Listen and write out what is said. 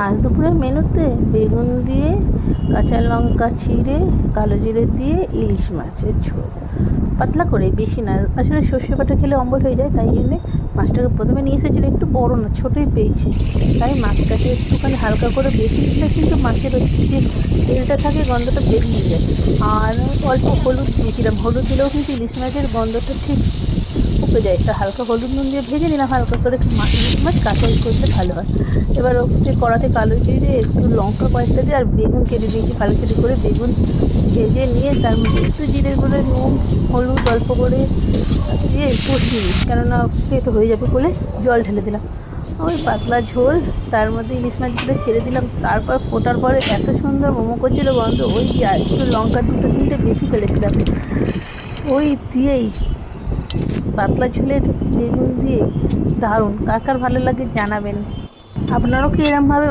আজ দুপুরের মেনুতে বেগুন দিয়ে, কাঁচা লঙ্কা চিড়ে, কালো জিরে দিয়ে ইলিশ মাছের ঝোল, পাতলা করে, বেশি না। আসলে সর্ষে বাটা খেলে অম্বল হয়ে যায়, তাই জন্যে মাছটাকে প্রথমে নিয়ে এসেছিলো, একটু বড় না, ছোটোই পেয়েছে, তাই মাছটাকে একটুখানি হালকা করে বেশি দিলে কিন্তু মাছের হচ্ছে যে তেলটা থাকে, গন্ধটা বেরিয়ে যায়। আর অল্প হলুদ দিয়েছিলাম, হলুদ দিলেও কিন্তু ইলিশ মাছের গন্ধটা ঠিক উপে যায়। একটা হালকা হলুদ নুন দিয়ে ভেজে নিলাম, হালকা করে ইলিশ মাছ কাঁচাই করলে ভালো হয়। এবার হচ্ছে কড়াতে কালো জিরে, একটু লঙ্কা কয়েকটা দিয়ে আর বেগুন কেটে দিয়েছি, ফালি ফালি করে বেগুন ভেজে নিয়ে তার মধ্যে একটু জিরে গুঁড়ো, নুন, হলুদ অল্প করে দিয়ে কষিয়ে নিই, কেননা তেতো হয়ে যাবে বলে জল ঢেলে দিলাম। ওই পাতলা ঝোল, তার মধ্যে ইলিশ মাছগুলো ছেড়ে দিলাম। তারপর ফোটার পরে এত সুন্দর মোমো করছিল গন্ধ, ওই আর একটু লঙ্কা দুটো তিনটে বেশি ফেলেছিলাম, ওই দিয়েই পাতলা ঝোলের বেগুন দিয়ে দারুণ। কার কার ভালো লাগে জানাবেন। আপনারাও কি এরমভাবে